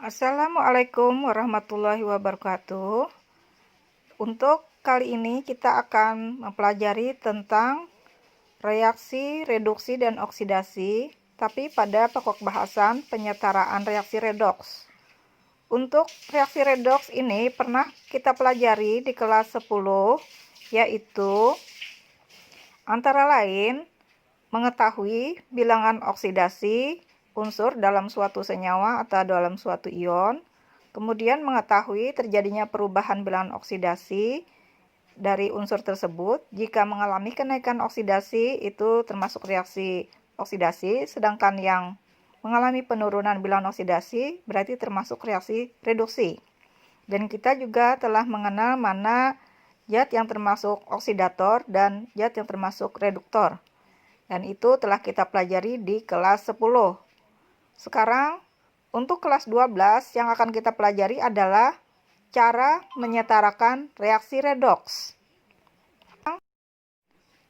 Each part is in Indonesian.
Assalamualaikum warahmatullahi wabarakatuh. Untuk kali ini kita akan mempelajari tentang reaksi, reduksi, dan oksidasi, tapi pada pokok bahasan penyetaraan reaksi redoks. Untuk reaksi redoks ini pernah kita pelajari di kelas 10, yaitu antara lain mengetahui bilangan oksidasi unsur dalam suatu senyawa atau dalam suatu ion, kemudian mengetahui terjadinya perubahan bilangan oksidasi dari unsur tersebut. Jika mengalami kenaikan oksidasi itu termasuk reaksi oksidasi, sedangkan yang mengalami penurunan bilangan oksidasi berarti termasuk reaksi reduksi. Dan kita juga telah mengenal mana zat yang termasuk oksidator dan zat yang termasuk reduktor. Dan itu telah kita pelajari di kelas 10. Sekarang untuk kelas 12 yang akan kita pelajari adalah cara menyetarakan reaksi redoks.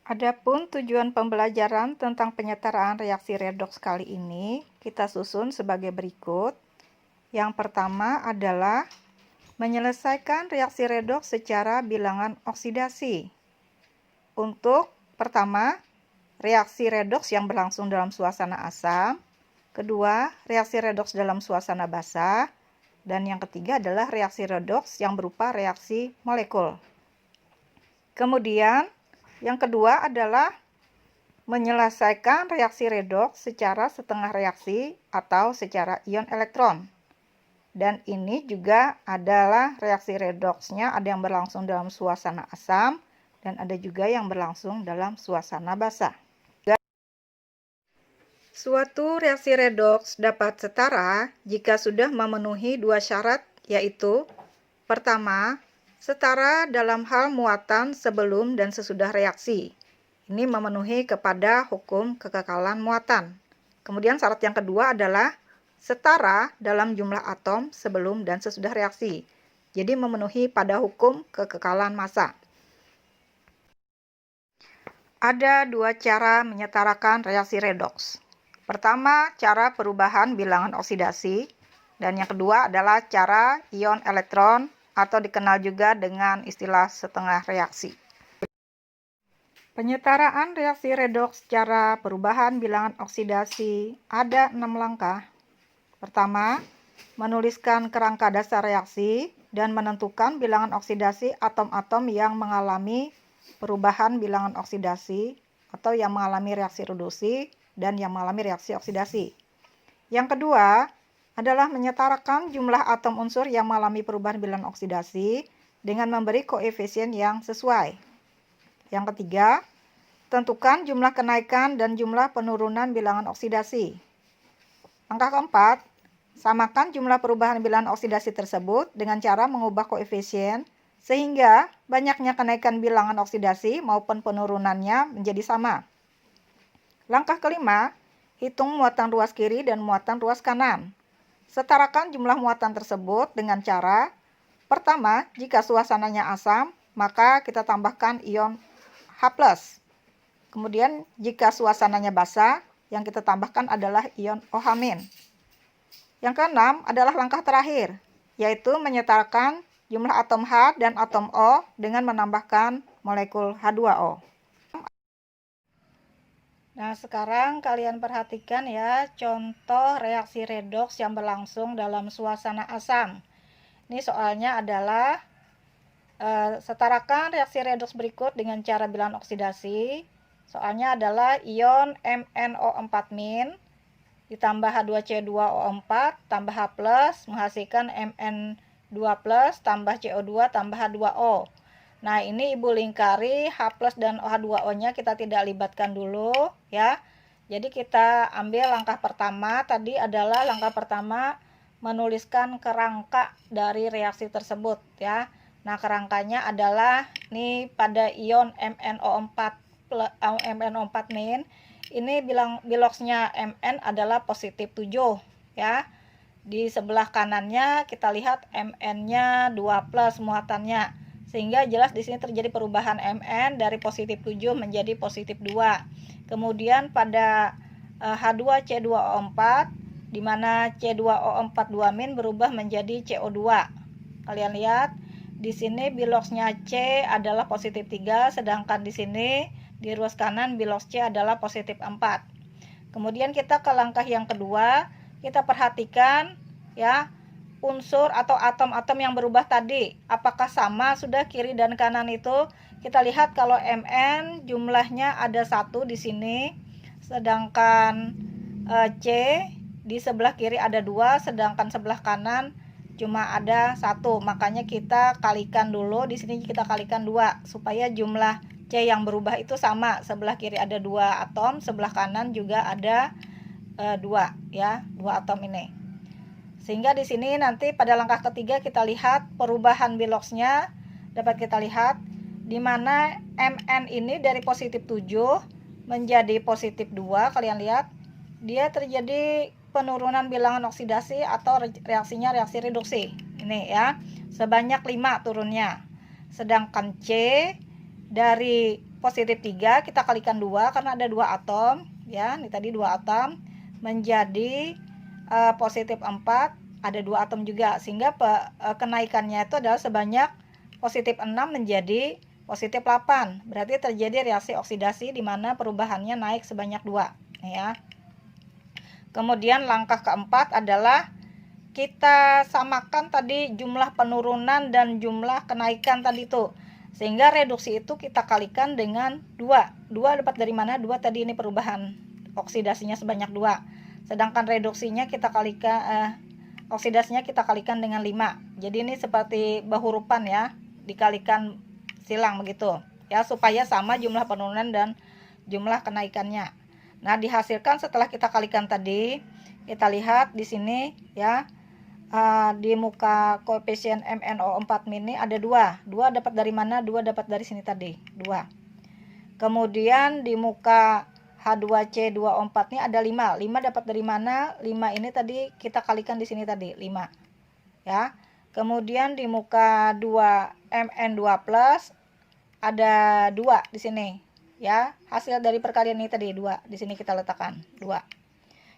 Adapun tujuan pembelajaran tentang penyetaraan reaksi redoks kali ini kita susun sebagai berikut. Yang pertama adalah menyelesaikan reaksi redoks secara bilangan oksidasi. Untuk pertama, reaksi redoks yang berlangsung dalam suasana asam. Kedua, reaksi redoks dalam suasana basah. Dan yang ketiga adalah reaksi redoks yang berupa reaksi molekul. Kemudian, yang kedua adalah menyelesaikan reaksi redoks secara setengah reaksi atau secara ion elektron. Dan ini juga adalah reaksi redoksnya ada yang berlangsung dalam suasana asam dan ada juga yang berlangsung dalam suasana basah. Suatu reaksi redoks dapat setara jika sudah memenuhi dua syarat, yaitu pertama, setara dalam hal muatan sebelum dan sesudah reaksi. Ini memenuhi kepada hukum kekekalan muatan. Kemudian syarat yang kedua adalah setara dalam jumlah atom sebelum dan sesudah reaksi. Jadi memenuhi pada hukum kekekalan massa. Ada dua cara menyetarakan reaksi redoks. Pertama, cara perubahan bilangan oksidasi, dan yang kedua adalah cara ion elektron atau dikenal juga dengan istilah setengah reaksi. Penyetaraan reaksi redoks secara perubahan bilangan oksidasi ada 6 langkah. Pertama, menuliskan kerangka dasar reaksi dan menentukan bilangan oksidasi atom-atom yang mengalami perubahan bilangan oksidasi atau yang mengalami reaksi reduksi dan yang mengalami reaksi oksidasi. Yang kedua adalah menyetarakan jumlah atom unsur yang mengalami perubahan bilangan oksidasi dengan memberi koefisien yang sesuai. Yang ketiga, tentukan jumlah kenaikan dan jumlah penurunan bilangan oksidasi. Langkah keempat, samakan jumlah perubahan bilangan oksidasi tersebut dengan cara mengubah koefisien sehingga banyaknya kenaikan bilangan oksidasi maupun penurunannya menjadi sama. Langkah kelima, hitung muatan ruas kiri dan muatan ruas kanan. Setarakan jumlah muatan tersebut dengan cara, pertama, jika suasananya asam, maka kita tambahkan ion H+. Kemudian, jika suasananya basah, yang kita tambahkan adalah ion OH-. Yang keenam adalah langkah terakhir, yaitu menyetarakan jumlah atom H dan atom O dengan menambahkan molekul H2O. Nah, sekarang kalian perhatikan ya contoh reaksi redoks yang berlangsung dalam suasana asam. Ini soalnya adalah setarakan reaksi redoks berikut dengan cara bilangan oksidasi. Soalnya adalah ion MnO4- ditambah H2CO4 tambah H+ menghasilkan Mn2+ tambah CO2 tambah H2O. Nah, ini ibu lingkari H+ dan H2O-nya kita tidak libatkan dulu ya. Jadi kita ambil langkah pertama, tadi adalah langkah pertama menuliskan kerangka dari reaksi tersebut ya. Nah, kerangkanya adalah nih pada ion MnO4- ini biloksnya Mn adalah positif 7 ya. Di sebelah kanannya kita lihat Mn-nya 2+ muatannya. Sehingga jelas di sini terjadi perubahan Mn dari positif 7 menjadi positif 2. Kemudian pada H2C2O4 di mana C2O4 2- berubah menjadi CO2. Kalian lihat di sini biloxnya C adalah positif 3, sedangkan di sini di ruas kanan bilox C adalah positif 4. Kemudian kita ke langkah yang kedua, kita perhatikan ya unsur atau atom-atom yang berubah tadi, apakah sama sudah kiri dan kanan itu. Kita lihat kalau Mn jumlahnya ada 1 di sini, sedangkan C di sebelah kiri ada 2, sedangkan sebelah kanan cuma ada 1. Makanya kita kalikan dulu, di sini kita kalikan 2 supaya jumlah C yang berubah itu sama. Sebelah kiri ada 2 atom, sebelah kanan juga ada 2 ya, 2 atom ini. Sehingga di sini nanti pada langkah ketiga kita lihat perubahan biloxnya dapat kita lihat di mana Mn ini dari positif 7 menjadi positif 2. Kalian lihat dia terjadi penurunan bilangan oksidasi atau reaksinya reaksi reduksi. Ini ya, sebanyak 5 turunnya. Sedangkan C dari positif 3 kita kalikan 2 karena ada 2 atom ya, ini tadi 2 atom menjadi positif 4, ada 2 atom juga, sehingga kenaikannya itu adalah sebanyak positif 6 menjadi positif 8. Berarti terjadi reaksi oksidasi di mana perubahannya naik sebanyak 2 ya. Kemudian langkah keempat adalah kita samakan tadi jumlah penurunan dan jumlah kenaikan tadi itu. Sehingga reduksi itu kita kalikan dengan 2. 2 dapat dari mana? 2 tadi ini perubahan oksidasinya sebanyak 2. Sedangkan reduksinya kita kalikan oksidasinya kita kalikan dengan 5. Jadi ini seperti bahurupan ya, dikalikan silang begitu. Ya, supaya sama jumlah penurunan dan jumlah kenaikannya. Nah, dihasilkan setelah kita kalikan tadi, kita lihat di sini ya, di muka koefisien MnO4- ini ada 2. 2 dapat dari mana? 2 dapat dari sini tadi, 2. Kemudian di muka H2C2O4 ini ada 5. 5 dapat dari mana? 5 ini tadi kita kalikan di sini tadi, 5. Ya. Kemudian di muka 2Mn2+ ada 2 di sini. Ya, hasil dari perkalian ini tadi 2. Di sini kita letakkan 2.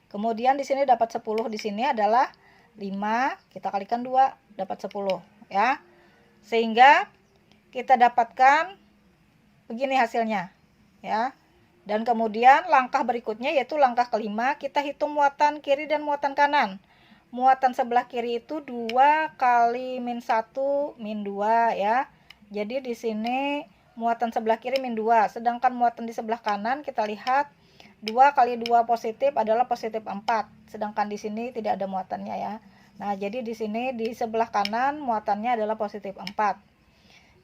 Kemudian di sini dapat 10, di sini adalah 5, kita kalikan 2 dapat 10 ya. Sehingga kita dapatkan begini hasilnya ya. Dan kemudian langkah berikutnya yaitu langkah kelima, kita hitung muatan kiri dan muatan kanan. Muatan sebelah kiri itu 2 kali -1 -2 ya. Jadi di sini muatan sebelah kiri -2, sedangkan muatan di sebelah kanan kita lihat 2 kali 2 positif adalah positif 4, sedangkan di sini tidak ada muatannya ya. Nah, jadi di sini di sebelah kanan muatannya adalah positif 4.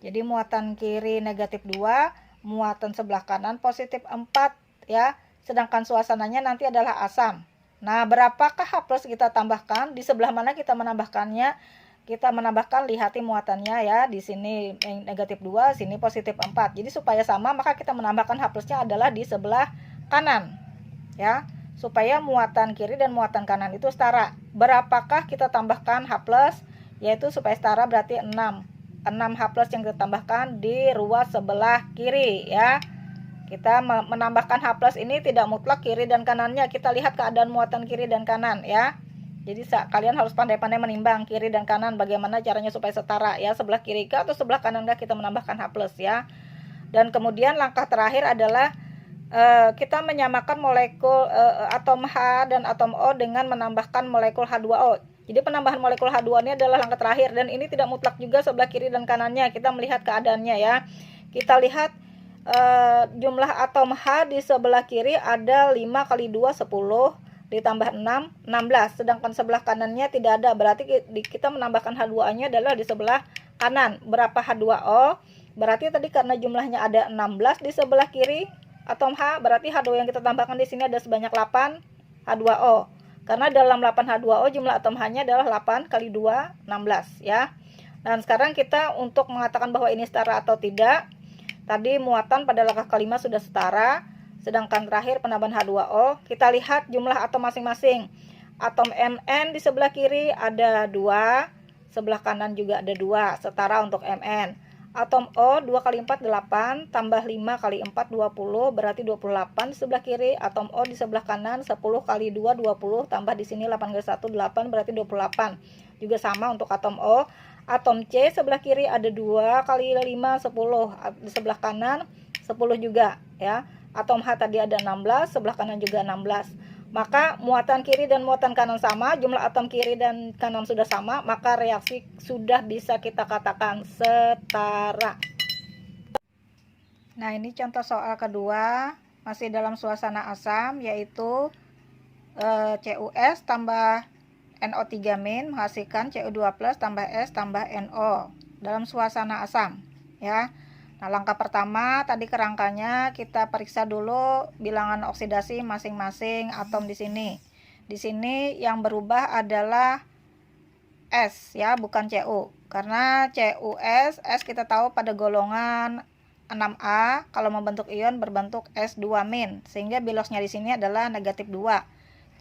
Jadi muatan kiri negatif 2, muatan sebelah kanan positif 4 ya, sedangkan suasananya nanti adalah asam. Nah, berapakah H+ kita tambahkan? Di sebelah mana kita menambahkannya? Kita menambahkan, lihati muatannya ya, di sini negatif 2, sini positif 4. Jadi supaya sama maka kita menambahkan H+-nya adalah di sebelah kanan ya, supaya muatan kiri dan muatan kanan itu setara. Berapakah kita tambahkan H+? Yaitu supaya setara berarti 6 H+ yang kita tambahkan di ruas sebelah kiri ya. Kita menambahkan H+ ini tidak mutlak kiri dan kanannya, kita lihat keadaan muatan kiri dan kanan ya. Jadi kalian harus pandai-pandai menimbang kiri dan kanan, bagaimana caranya supaya setara ya, sebelah kiri kah atau sebelah kanan kah kita menambahkan H+ ya. Dan kemudian langkah terakhir adalah kita menyamakan molekul atom H dan atom O dengan menambahkan molekul H2O. Jadi penambahan molekul H2O ini adalah langkah terakhir, dan ini tidak mutlak juga sebelah kiri dan kanannya, kita melihat keadaannya ya. Kita lihat jumlah atom H di sebelah kiri ada 5 kali 2 10 ditambah 6 16, sedangkan sebelah kanannya tidak ada, berarti kita menambahkan H2O-nya adalah di sebelah kanan. Berapa H2O? Berarti tadi karena jumlahnya ada 16 di sebelah kiri atom H, berarti H2O yang kita tambahkan di sini ada sebanyak 8 H2O. Karena dalam 8 H2O jumlah atom H-nya adalah 8 kali 2 16 ya. Dan sekarang kita untuk mengatakan bahwa ini setara atau tidak, tadi muatan pada langkah kelima sudah setara, sedangkan terakhir penambahan H2O. Kita lihat jumlah atom masing-masing. Atom Mn di sebelah kiri ada 2, sebelah kanan juga ada 2, setara untuk Mn. Atom O 2 kali 4 8, tambah 5 kali 4 20, berarti 28 di sebelah kiri. Atom O di sebelah kanan 10 kali 2 20, tambah di sini 8 kali 1 8, berarti 28. Juga sama untuk atom O. Atom C sebelah kiri ada 2 kali 5 10, di sebelah kanan 10 juga ya. Atom H tadi ada 16, sebelah kanan juga 16. Maka muatan kiri dan muatan kanan sama, jumlah atom kiri dan kanan sudah sama, maka reaksi sudah bisa kita katakan setara. Nah, ini contoh soal kedua, masih dalam suasana asam, yaitu CuS tambah NO3- menghasilkan Cu2+ tambah S tambah NO dalam suasana asam ya. Nah, langkah pertama tadi kerangkanya kita periksa dulu bilangan oksidasi masing-masing atom di sini. Di sini yang berubah adalah S ya, bukan Cu. Karena CuS, S kita tahu pada golongan 6A kalau membentuk ion berbentuk S2-, sehingga biloxnya di sini adalah negatif 2.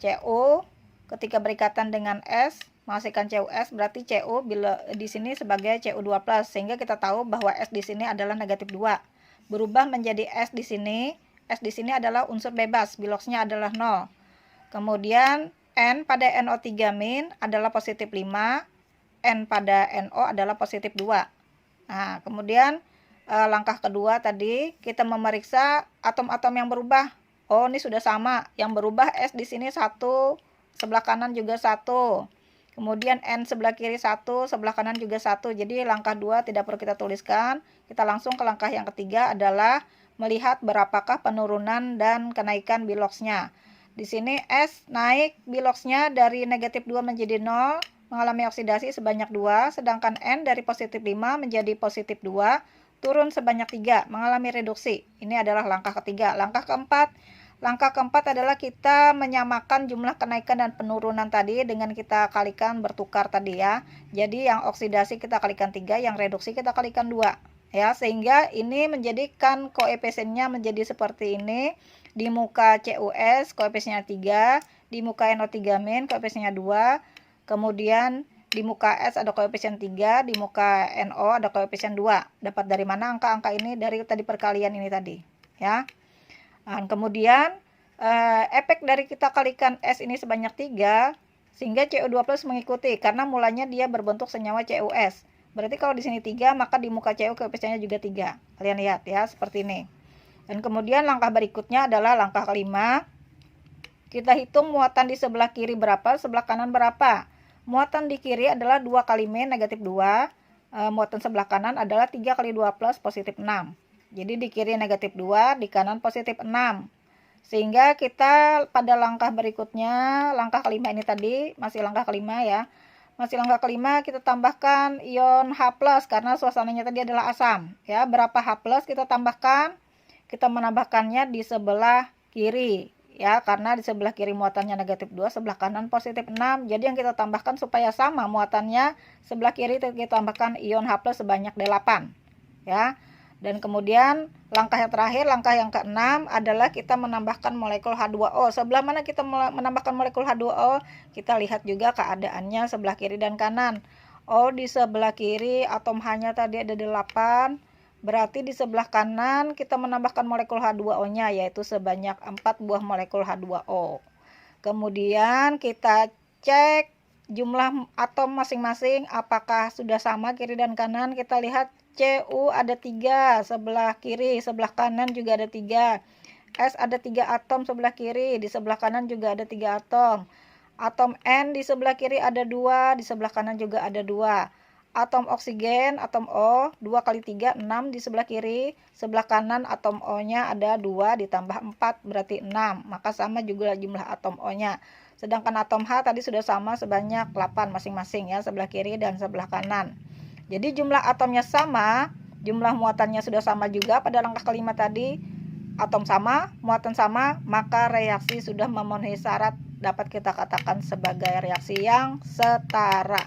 Cu ketika berikatan dengan S menghasilkan CuS, berarti Cu di sini sebagai Cu2+, sehingga kita tahu bahwa S di sini adalah negatif 2. Berubah menjadi S di sini. S di sini adalah unsur bebas, biloxnya adalah 0. Kemudian N pada NO3- adalah positif 5, N pada NO adalah positif 2. Nah, kemudian langkah kedua tadi kita memeriksa atom-atom yang berubah. Oh, ini sudah sama. Yang berubah S di sini 1, sebelah kanan juga 1. Kemudian N sebelah kiri 1, sebelah kanan juga 1. Jadi langkah 2 tidak perlu kita tuliskan. Kita langsung ke langkah yang ketiga adalah melihat berapakah penurunan dan kenaikan biloxnya. Di sini S naik biloxnya dari negatif 2 menjadi 0, mengalami oksidasi sebanyak 2, sedangkan N dari positif 5 menjadi positif 2, turun sebanyak 3, mengalami reduksi. Ini adalah langkah ketiga. Langkah keempat adalah kita menyamakan jumlah kenaikan dan penurunan tadi dengan kita kalikan bertukar tadi ya. Jadi yang oksidasi kita kalikan 3, yang reduksi kita kalikan 2. Ya, sehingga ini menjadikan koefisiennya menjadi seperti ini. Di muka CuS koefisiennya 3, di muka NO3- koefisiennya 2, kemudian di muka S ada koefisien 3, di muka NO ada koefisien 2. Dapat dari mana angka-angka ini? Dari tadi perkalian ini tadi, ya. Nah, kemudian efek dari kita kalikan S ini sebanyak 3, sehingga Cu2+ mengikuti karena mulanya dia berbentuk senyawa CuS. Berarti kalau di sini 3, maka di muka Cu koefisiennya juga 3. Kalian lihat ya, seperti ini. Dan kemudian langkah berikutnya adalah langkah kelima. Kita hitung muatan di sebelah kiri berapa, sebelah kanan berapa. Muatan di kiri adalah 2 kali min negatif 2. Muatan sebelah kanan adalah 3 kali 2 plus positif 6. Jadi di kiri negatif 2, di kanan positif 6. Sehingga kita pada langkah berikutnya, langkah kelima ini tadi, masih langkah kelima ya. Masih langkah kelima kita tambahkan ion H+, karena suasananya tadi adalah asam. Ya, berapa H+ kita tambahkan? Kita menambahkannya di sebelah kiri. Ya, karena di sebelah kiri muatannya negatif 2, sebelah kanan positif 6. Jadi yang kita tambahkan supaya sama muatannya, sebelah kiri kita tambahkan ion H+ sebanyak 8. Ya. Dan kemudian langkah yang terakhir, langkah yang ke-6 adalah kita menambahkan molekul H2O. Sebelah mana kita menambahkan molekul H2O? Kita lihat juga keadaannya sebelah kiri dan kanan. Oh, di sebelah kiri atom H-nya tadi ada 8. Berarti di sebelah kanan kita menambahkan molekul H2O-nya, yaitu sebanyak 4 buah molekul H2O. Kemudian kita cek jumlah atom masing-masing apakah sudah sama kiri dan kanan. Kita lihat Cu ada 3 sebelah kiri, sebelah kanan juga ada 3. S ada 3 atom sebelah kiri, di sebelah kanan juga ada 3 atom. Atom N di sebelah kiri ada 2, di sebelah kanan juga ada 2. Atom oksigen, atom O, 2 kali 3, 6 di sebelah kiri. Sebelah kanan atom O-nya ada 2 ditambah 4, berarti 6. Maka sama juga jumlah atom O-nya. Sedangkan atom H tadi sudah sama sebanyak 8 masing-masing ya, sebelah kiri dan sebelah kanan. Jadi jumlah atomnya sama, jumlah muatannya sudah sama juga pada langkah kelima tadi. Atom sama, muatan sama, maka reaksi sudah memenuhi syarat, dapat kita katakan sebagai reaksi yang setara.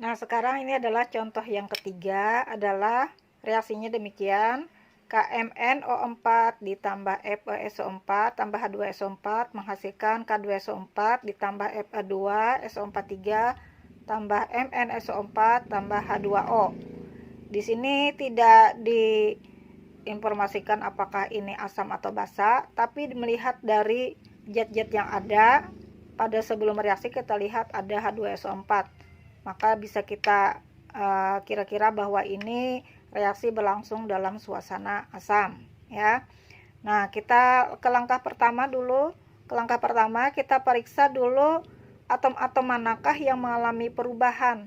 Nah, sekarang ini adalah contoh yang ketiga, adalah reaksinya demikian. KMnO4 ditambah FeSO4 tambah H2SO4 menghasilkan K2SO4 ditambah Fe2SO43 tambah MnSO4 tambah H2O. Di sini tidak diinformasikan apakah ini asam atau basa, tapi melihat dari zat-zat yang ada pada sebelum reaksi kita lihat ada H2SO4. Maka bisa kita kira-kira bahwa ini reaksi berlangsung dalam suasana asam, ya. Nah, kita ke langkah pertama dulu. Ke langkah pertama kita periksa dulu atom-atom manakah yang mengalami perubahan.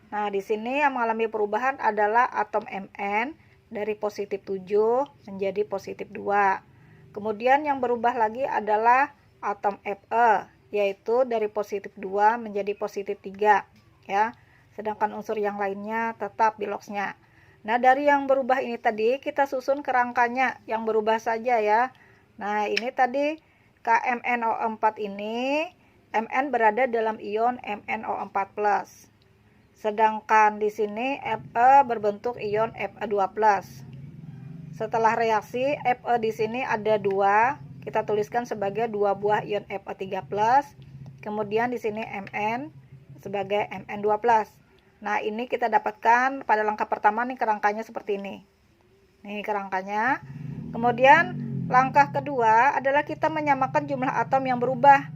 Nah, di sini yang mengalami perubahan adalah atom Mn dari positif 7 menjadi positif 2. Kemudian yang berubah lagi adalah atom Fe, yaitu dari positif 2 menjadi positif 3, ya. Sedangkan unsur yang lainnya tetap di LOX-nya. Nah, dari yang berubah ini tadi kita susun kerangkanya yang berubah saja, ya. Nah, ini tadi KMnO4 ini Mn berada dalam ion MnO4+. Sedangkan di sini Fe berbentuk ion Fe2+. Setelah reaksi Fe di sini ada 2, kita tuliskan sebagai 2 buah ion Fe3+. Kemudian di sini Mn sebagai Mn2+. Nah, ini kita dapatkan pada langkah pertama nih kerangkanya seperti ini. Nih kerangkanya. Kemudian langkah kedua adalah kita menyamakan jumlah atom yang berubah.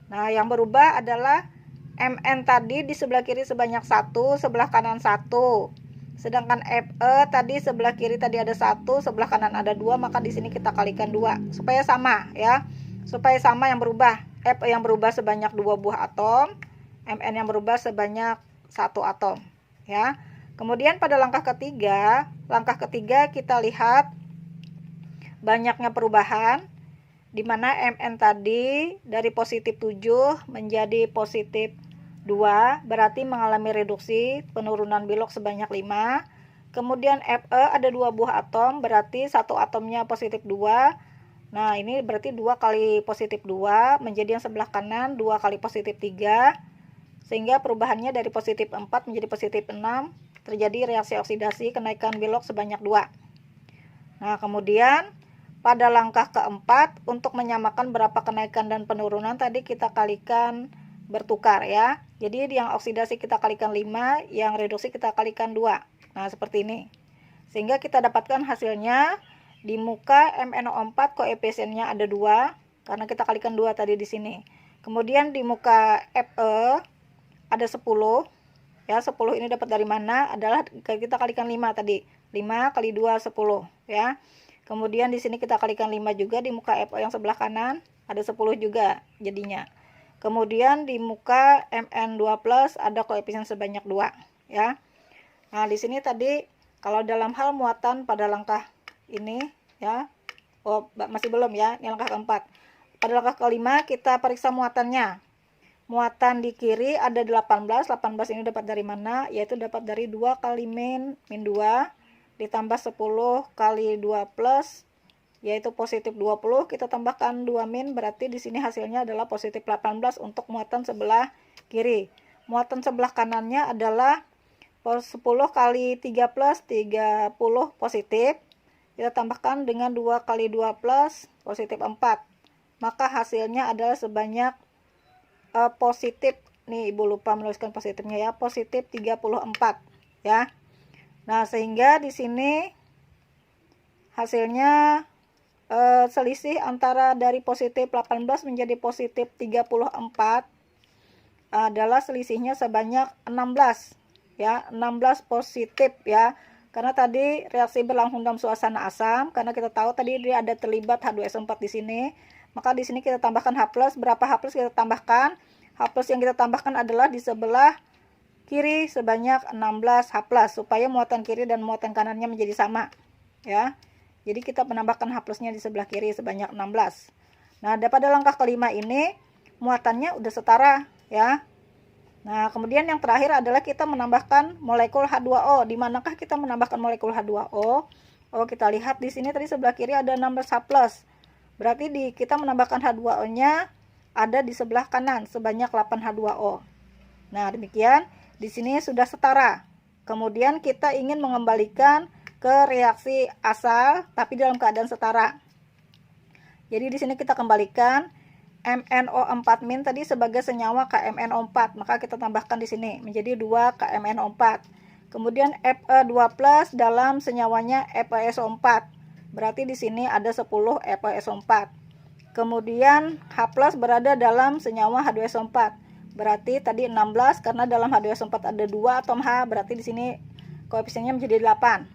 Nah, yang berubah adalah Mn tadi di sebelah kiri sebanyak 1, sebelah kanan 1. Sedangkan Fe tadi sebelah kiri tadi ada 1, sebelah kanan ada 2, maka di sini kita kalikan 2 supaya sama, ya. Supaya sama yang berubah. Fe yang berubah sebanyak 2 buah atom, Mn yang berubah sebanyak 1 atom, ya. Kemudian pada langkah ketiga kita lihat banyaknya perubahan, di mana Mn tadi dari positif 7 menjadi positif 2, berarti mengalami reduksi penurunan bilok sebanyak 5. Kemudian Fe ada 2 buah atom, berarti 1 atomnya positif 2. Nah, ini berarti 2 kali positif 2 menjadi yang sebelah kanan 2 kali positif 3. Sehingga perubahannya dari positif 4 menjadi positif 6, terjadi reaksi oksidasi kenaikan bilok sebanyak 2. Nah, kemudian pada langkah keempat, untuk menyamakan berapa kenaikan dan penurunan tadi kita kalikan bertukar, ya. Jadi yang oksidasi kita kalikan 5, yang reduksi kita kalikan 2. Nah, seperti ini. Sehingga kita dapatkan hasilnya di muka MnO4 koefisiennya ada 2, karena kita kalikan 2 tadi di sini. Kemudian di muka Fe ada 10, ya. 10 ini dapat dari mana? Adalah kita kalikan 5 tadi. 5 kali 2 10, ya. Kemudian di sini kita kalikan 5 juga di muka Fe yang sebelah kanan ada 10 juga jadinya. Kemudian di muka Mn2+ ada koefisien sebanyak 2, ya. Nah, di sini tadi kalau dalam hal muatan pada langkah ini, ya. Oh, masih belum, ya. Ini langkah keempat. Pada langkah kelima kita periksa muatannya. Muatan di kiri ada 18. 18 ini dapat dari mana? Yaitu dapat dari 2 kali min 2 ditambah 10 kali 2 plus, yaitu positif 20. Kita tambahkan 2 min, berarti di sini hasilnya adalah positif 18 untuk muatan sebelah kiri. Muatan sebelah kanannya adalah 10 kali 3 plus 30 positif. Kita tambahkan dengan 2 kali 2 plus positif 4. Maka hasilnya adalah sebanyak positif, nih Ibu lupa menuliskan positifnya, ya, positif 34, ya. Nah, sehingga di sini hasilnya selisih antara dari positif 18 menjadi positif 34 adalah selisihnya sebanyak 16, ya, 16 positif, ya. Karena tadi reaksi berlangsung dalam suasana asam, karena kita tahu tadi dia ada terlibat H2SO4 di sini. Maka di sini kita tambahkan H+, berapa H+ kita tambahkan? H+ yang kita tambahkan adalah di sebelah kiri sebanyak 16 H+, supaya muatan kiri dan muatan kanannya menjadi sama, ya. Jadi kita menambahkan H+-nya di sebelah kiri sebanyak 16. Nah, pada langkah kelima ini muatannya udah setara, ya. Nah, kemudian yang terakhir adalah kita menambahkan molekul H2O. Di manakah kita menambahkan molekul H2O? Oh, kita lihat di sini tadi sebelah kiri ada 16 H+. Berarti kita menambahkan H2O-nya ada di sebelah kanan sebanyak 8 H2O. Nah, demikian di sini sudah setara. Kemudian kita ingin mengembalikan ke reaksi asal tapi dalam keadaan setara. Jadi di sini kita kembalikan MnO4- tadi sebagai senyawa KMnO4, maka kita tambahkan di sini menjadi 2 KMnO4. Kemudian Fe2+ dalam senyawanya FeSO4. Berarti di sini ada 10 FeSO4. Kemudian H+ berada dalam senyawa H2SO4. Berarti tadi 16 karena dalam H2SO4 ada 2 atom H, berarti di sini koefisiennya menjadi 8.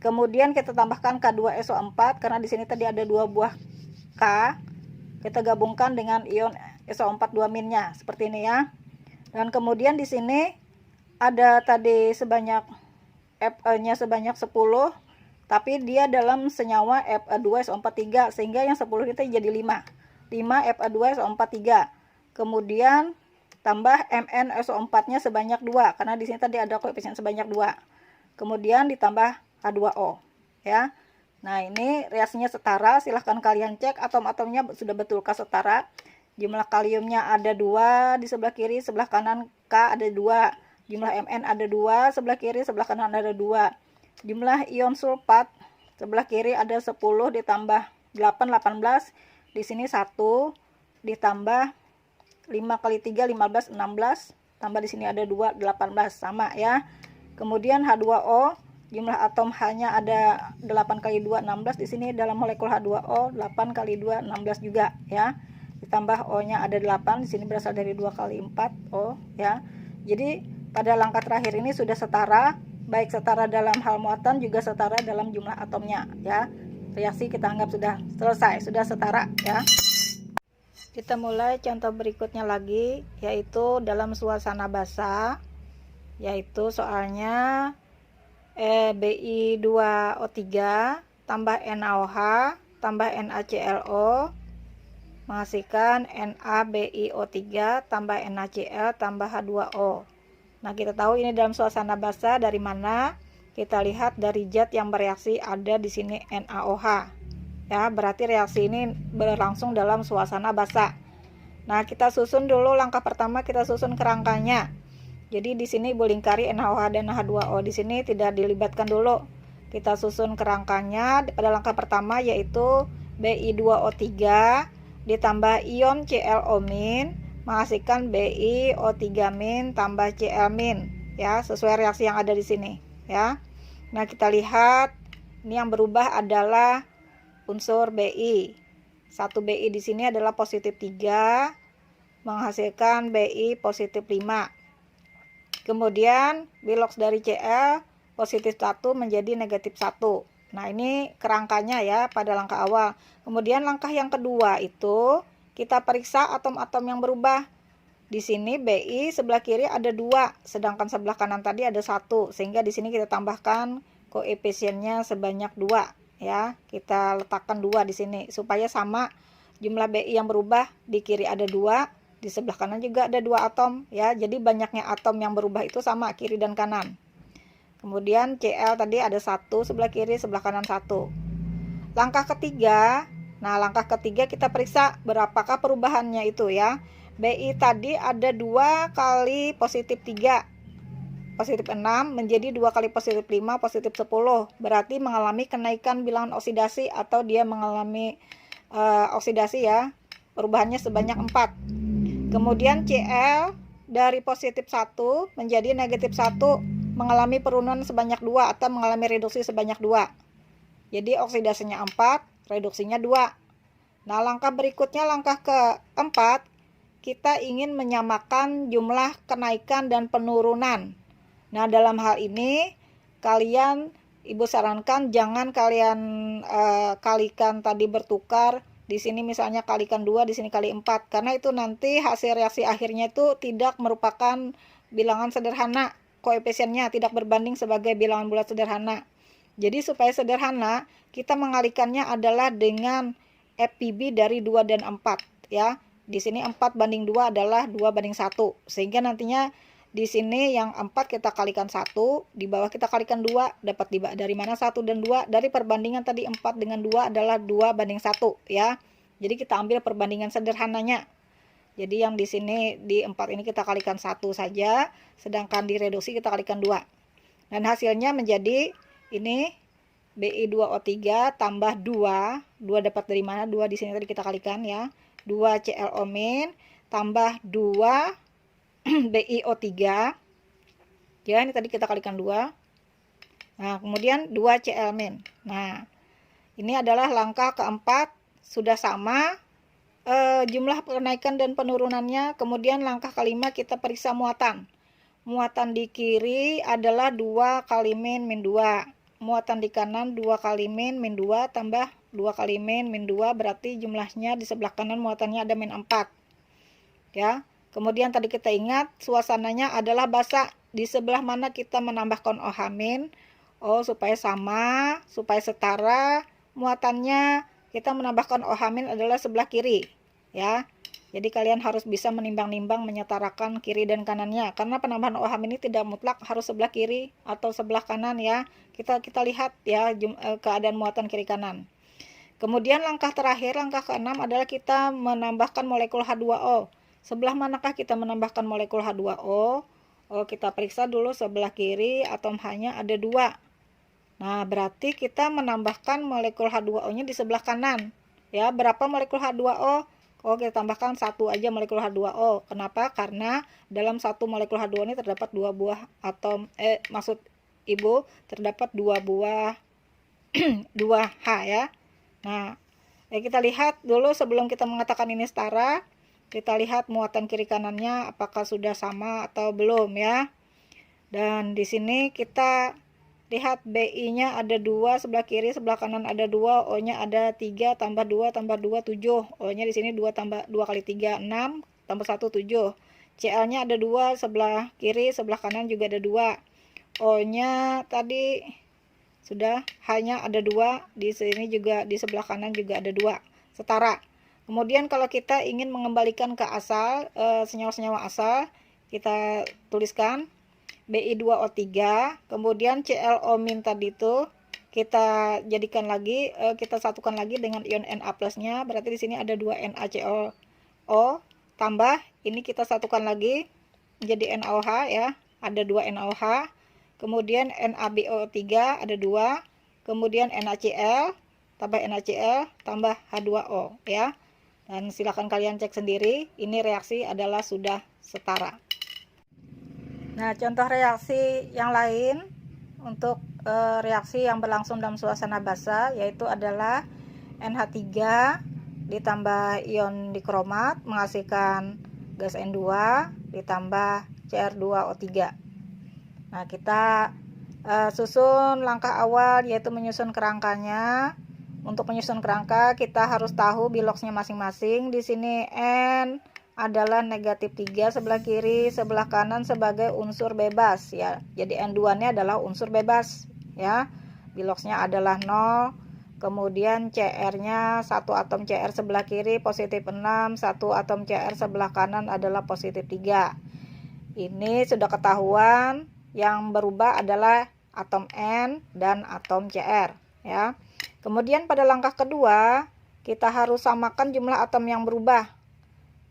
Kemudian kita tambahkan K2SO4 karena di sini tadi ada 2 buah K. Kita gabungkan dengan ion SO4 2- seperti ini ya. Dan kemudian di sini ada tadi sebanyak Fe-nya sebanyak 10, tapi dia dalam senyawa Fe2SO43 sehingga yang 10 itu jadi 5 Fe2SO43. Kemudian tambah MnSO4-nya sebanyak 2 karena di sini tadi ada koefisien sebanyak 2. Kemudian ditambah H2O ya. Nah, ini reaksinya setara, silahkan kalian cek atom-atomnya sudah betulkah setara. Jumlah kaliumnya ada 2 di sebelah kiri, sebelah kanan K ada 2. Jumlah Mn ada 2, sebelah kiri, sebelah kanan ada 2. Jumlah ion sulfat sebelah kiri ada 10 ditambah 8, 18. Di sini 1 ditambah 5 kali 3, 15, 16. Tambah di sini ada 2, 18. Sama ya. Kemudian H2O, jumlah atom H-nya ada 8 kali 2, 16. Di sini dalam molekul H2O 8 kali 2, 16 juga ya. Ditambah O-nya ada 8. Di sini berasal dari 2 kali 4 O ya. Jadi pada langkah terakhir ini sudah setara, baik setara dalam hal muatan juga setara dalam jumlah atomnya ya. Reaksi kita anggap sudah selesai, sudah setara ya. Kita mulai contoh berikutnya lagi, yaitu dalam suasana basah, yaitu soalnya Bi2O3 tambah NaOH tambah NaClO menghasilkan NaBiO3 tambah NaCl tambah H2O. Nah, kita tahu ini dalam suasana basah dari mana? Kita lihat dari zat yang bereaksi ada di sini NaOH. Ya, berarti reaksi ini berlangsung dalam suasana basah. Nah, kita susun dulu langkah pertama, kita susun kerangkanya. Jadi di sini Ibu lingkari NaOH dan H2O. Di sini tidak dilibatkan dulu. Kita susun kerangkanya pada langkah pertama yaitu Bi2O3 ditambah ion ClO- menghasilkan BiO3- tambah Cl- ya, sesuai reaksi yang ada di sini ya. Nah, kita lihat ini yang berubah adalah unsur Bi. 1 Bi di sini adalah positif 3 menghasilkan Bi positif 5. Kemudian bilox dari Cl positif 1 menjadi negatif 1. Nah, ini kerangkanya ya pada langkah awal. Kemudian langkah yang kedua itu kita periksa atom-atom yang berubah. Di sini Bi sebelah kiri ada 2, sedangkan sebelah kanan tadi ada 1. Sehingga di sini kita tambahkan koefisiennya sebanyak 2 ya. Kita letakkan 2 di sini supaya sama jumlah Bi yang berubah. Di kiri ada 2, di sebelah kanan juga ada 2 atom ya. Jadi banyaknya atom yang berubah itu sama kiri dan kanan. Kemudian Cl tadi ada 1 sebelah kiri, sebelah kanan 1. Langkah ketiga, nah langkah ketiga kita periksa berapakah perubahannya itu ya. Bi tadi ada 2 kali positif 3, positif 6 menjadi 2 kali positif 5, positif 10. Berarti mengalami kenaikan bilangan oksidasi atau dia mengalami oksidasi ya. Perubahannya sebanyak 4. Kemudian Cl dari positif 1 menjadi negatif 1 mengalami penurunan sebanyak 2 atau mengalami reduksi sebanyak 2. Jadi oksidasinya 4, reduksinya 2. Nah, langkah berikutnya, langkah keempat, kita ingin menyamakan jumlah kenaikan dan penurunan. Nah, dalam hal ini kalian, Ibu sarankan jangan kalian kalikan tadi bertukar. Di sini misalnya kalikan 2, di sini kali 4. Karena itu nanti hasil reaksi akhirnya itu tidak merupakan bilangan sederhana. Koefisiennya tidak berbanding sebagai bilangan bulat sederhana. Jadi supaya sederhana, kita mengalikannya adalah dengan FPB dari 2 dan 4 ya. Di sini 4 banding 2 adalah 2 banding 1. Sehingga nantinya di sini yang 4 kita kalikan 1, di bawah kita kalikan 2, dapat dari mana 1 dan 2? Dari perbandingan tadi 4 dengan 2 adalah 2 banding 1 ya. Jadi kita ambil perbandingan sederhananya. Jadi yang di sini di 4 ini kita kalikan 1 saja, sedangkan di reduksi kita kalikan 2. Dan hasilnya menjadi ini Bi2O3 tambah 2. 2 dapat dari mana? 2 di sini tadi kita kalikan ya. 2 ClO- tambah 2 BiO3. Ya, ini tadi kita kalikan 2. Nah, kemudian 2 Cl-. Nah, ini adalah langkah keempat, sudah sama jumlah kenaikan dan penurunannya. Kemudian langkah kelima kita periksa muatan. Muatan di kiri adalah 2 kali min 2. Muatan di kanan 2 kali min 2 tambah 2 kali min 2, berarti jumlahnya di sebelah kanan muatannya ada min 4. Ya. Kemudian tadi kita ingat suasananya adalah basah. Di sebelah mana kita menambahkan OH-, supaya sama, supaya setara muatannya, kita menambahkan OH- adalah sebelah kiri, ya. Jadi kalian harus bisa menimbang-nimbang, menyetarakan kiri dan kanannya, karena penambahan OH- ini tidak mutlak harus sebelah kiri atau sebelah kanan, ya. Kita lihat ya keadaan muatan kiri kanan. Kemudian langkah terakhir, langkah ke-6 adalah kita menambahkan molekul H2O. Sebelah manakah kita menambahkan molekul H2O? Kita periksa dulu sebelah kiri, atom H-nya ada 2. Nah, berarti kita menambahkan molekul H2O-nya di sebelah kanan. Ya, berapa molekul H2O? Kita tambahkan 1 aja molekul H2O. Kenapa? Karena dalam satu molekul H2O ini terdapat 2 buah atom, maksud Ibu, terdapat 2 buah 2 H, ya. Nah, kita lihat dulu sebelum kita mengatakan ini setara, kita lihat muatan kiri kanannya apakah sudah sama atau belum, ya. Dan di sini kita lihat BI-nya ada 2 sebelah kiri, sebelah kanan ada 2, O-nya ada 3 tambah 2 tambah 2 7. O-nya di sini 2 tambah 2 kali 3 6 tambah 1 7. Cl-nya ada 2 sebelah kiri, sebelah kanan juga ada 2. O-nya tadi sudah, hanya ada 2, di sini juga di sebelah kanan juga ada 2, setara. Kemudian kalau kita ingin mengembalikan ke asal, senyawa-senyawa asal, kita tuliskan Bi2O3, kemudian ClO- tadi itu kita jadikan lagi, kita satukan lagi dengan ion Na+, berarti di sini ada 2 NaClO tambah ini kita satukan lagi jadi NaOH, ya, ada 2 NaOH. Kemudian NaBO3 ada 2, kemudian NaCl tambah NaCl tambah H2O, ya. Dan silakan kalian cek sendiri, ini reaksi adalah sudah setara. Nah, contoh reaksi yang lain untuk reaksi yang berlangsung dalam suasana basah yaitu adalah NH3 ditambah ion dikromat menghasilkan gas N2 ditambah Cr2O3. Nah, kita susun langkah awal yaitu menyusun kerangkanya. Untuk menyusun kerangka kita harus tahu biloksnya masing-masing. Di sini N adalah negatif 3 sebelah kiri, sebelah kanan sebagai unsur bebas, ya. Jadi N2-nya adalah unsur bebas, ya. Biloksnya adalah 0. Kemudian Cr-nya 1 atom Cr sebelah kiri positif 6, 1 atom Cr sebelah kanan adalah positif 3. Ini sudah ketahuan. Yang berubah adalah atom N dan atom Cr, ya. Kemudian pada langkah kedua kita harus samakan jumlah atom yang berubah,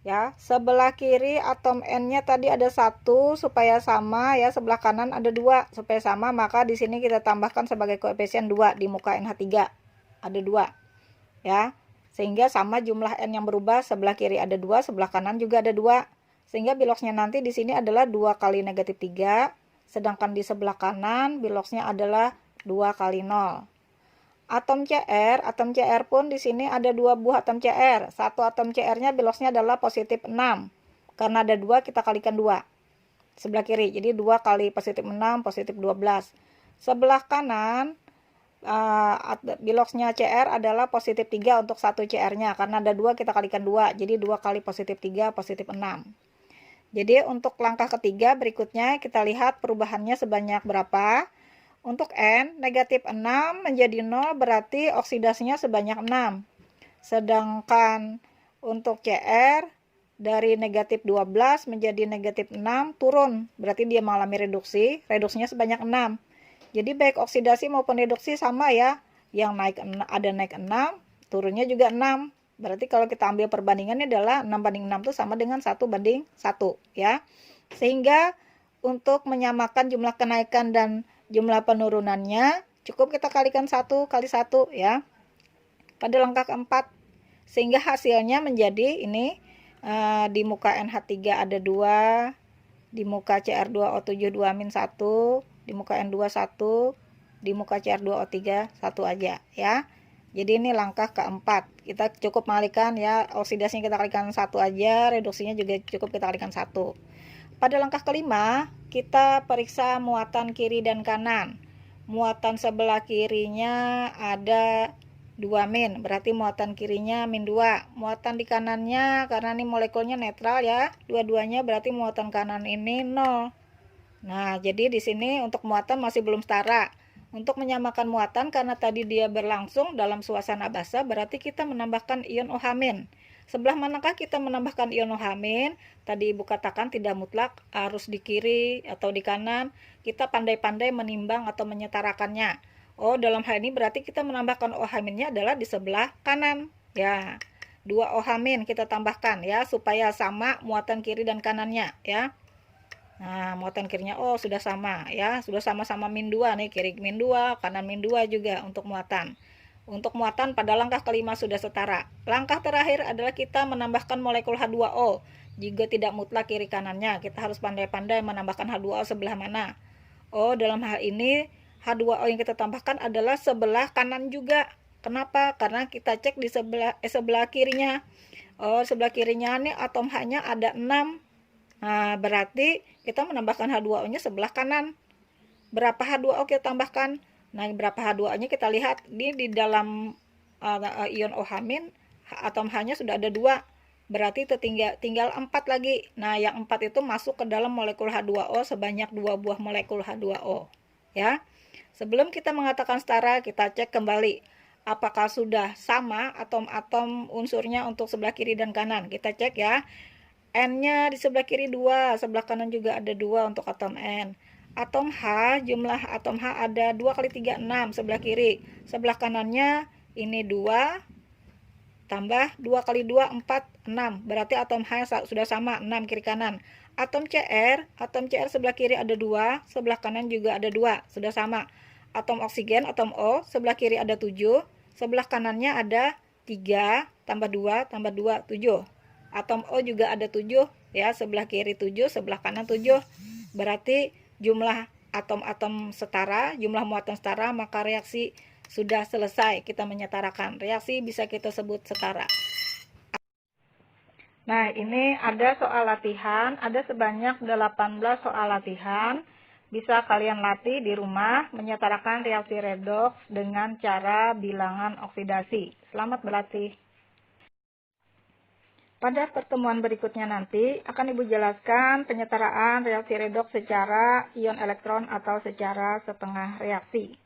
ya. Sebelah kiri atom N-nya tadi ada 1 supaya sama, ya. Sebelah kanan ada 2 supaya sama, maka di sini kita tambahkan sebagai koefisien 2 di muka NH3 ada 2, ya. Sehingga sama jumlah N yang berubah, sebelah kiri ada 2, sebelah kanan juga ada 2. Sehingga biloksnya nanti di sini adalah 2 kali negatif 3. Sedangkan di sebelah kanan biloksnya adalah 2 kali 0. Atom Cr pun di sini ada 2 buah atom Cr. Satu atom Cr-nya biloksnya adalah positif 6. Karena ada 2 kita kalikan 2. Sebelah kiri. Jadi 2 kali positif 6 positif 12. Sebelah kanan biloksnya Cr adalah positif 3 untuk satu Cr-nya. Karena ada 2 kita kalikan 2. Jadi 2 kali positif 3 positif 6. Jadi untuk langkah ketiga berikutnya kita lihat perubahannya sebanyak berapa. Untuk N negatif 6 menjadi 0 berarti oksidasinya sebanyak 6. Sedangkan untuk Cr dari negatif 12 menjadi negatif 6 turun. Berarti dia mengalami reduksi. Reduksinya sebanyak 6. Jadi baik oksidasi maupun reduksi sama, ya. Yang naik ada naik 6, turunnya juga 6. Berarti kalau kita ambil perbandingannya adalah 6 banding 6 itu sama dengan 1 banding 1, ya. Sehingga untuk menyamakan jumlah kenaikan dan jumlah penurunannya cukup kita kalikan 1 kali 1, ya. Pada langkah keempat sehingga hasilnya menjadi ini di muka NH3 ada 2, di muka Cr2O7 2-1, di muka N2 1, di muka Cr2O3 1 aja ya. Jadi ini langkah keempat. Kita cukup mengalihkan ya, oksidasinya kita kalikan 1 aja, reduksinya juga cukup kita kalikan 1. Pada langkah kelima, kita periksa muatan kiri dan kanan. Muatan sebelah kirinya ada 2 min, berarti muatan kirinya min 2. Muatan di kanannya, karena ini molekulnya netral ya, dua-duanya berarti muatan kanan ini 0. Nah, jadi di sini untuk muatan masih belum setara. Untuk menyamakan muatan, karena tadi dia berlangsung dalam suasana basa, berarti kita menambahkan ion OH-. Sebelah manakah kita menambahkan ion OH-? Tadi Ibu katakan tidak mutlak harus di kiri atau di kanan. Kita pandai-pandai menimbang atau menyetarakannya. Oh, dalam hal ini berarti kita menambahkan OH-nya adalah di sebelah kanan. Ya, 2 OH- kita tambahkan ya, supaya sama muatan kiri dan kanannya ya. Nah, muatan kirinya sudah sama ya, sudah sama-sama min 2 nih, kiri min 2, kanan min 2 juga untuk muatan. Untuk muatan pada langkah kelima sudah setara. Langkah terakhir adalah kita menambahkan molekul H2O. Jika tidak mutlak kiri kanannya, kita harus pandai-pandai menambahkan H2O sebelah mana. Dalam hal ini H2O yang kita tambahkan adalah sebelah kanan juga. Kenapa? Karena kita cek di sebelah kirinya. Sebelah kirinya nih atom H-nya ada 6. Nah, berarti kita menambahkan H2O-nya sebelah kanan. Berapa H2O kita tambahkan? Nah, berapa H2O-nya kita lihat di dalam ion OH-, atom H-nya sudah ada 2. Berarti tinggal 4 lagi. Nah, yang 4 itu masuk ke dalam molekul H2O sebanyak 2 buah molekul H2O. Ya. Sebelum kita mengatakan setara, kita cek kembali apakah sudah sama atom-atom unsurnya untuk sebelah kiri dan kanan. Kita cek ya. N-nya di sebelah kiri 2, sebelah kanan juga ada 2 untuk atom N. Atom H, jumlah atom H ada 2 kali 3, 6 sebelah kiri. Sebelah kanannya ini 2, tambah 2 kali 2, 4, 6. Berarti atom H sudah sama, 6 kiri kanan. Atom Cr sebelah kiri ada 2, sebelah kanan juga ada 2, sudah sama. Atom oksigen, atom O, sebelah kiri ada 7, sebelah kanannya ada 3, tambah 2, tambah 2, 7. Atom O juga ada 7 ya, sebelah kiri 7, sebelah kanan 7. Berarti jumlah atom-atom setara, jumlah muatan setara, maka reaksi sudah selesai. Kita menyetarakan. Reaksi bisa kita sebut setara. Nah, ini ada soal latihan, ada sebanyak 18 soal latihan. Bisa kalian latih di rumah menyetarakan reaksi redoks dengan cara bilangan oksidasi. Selamat berlatih. Pada pertemuan berikutnya nanti akan Ibu jelaskan penyetaraan reaksi redoks secara ion elektron atau secara setengah reaksi.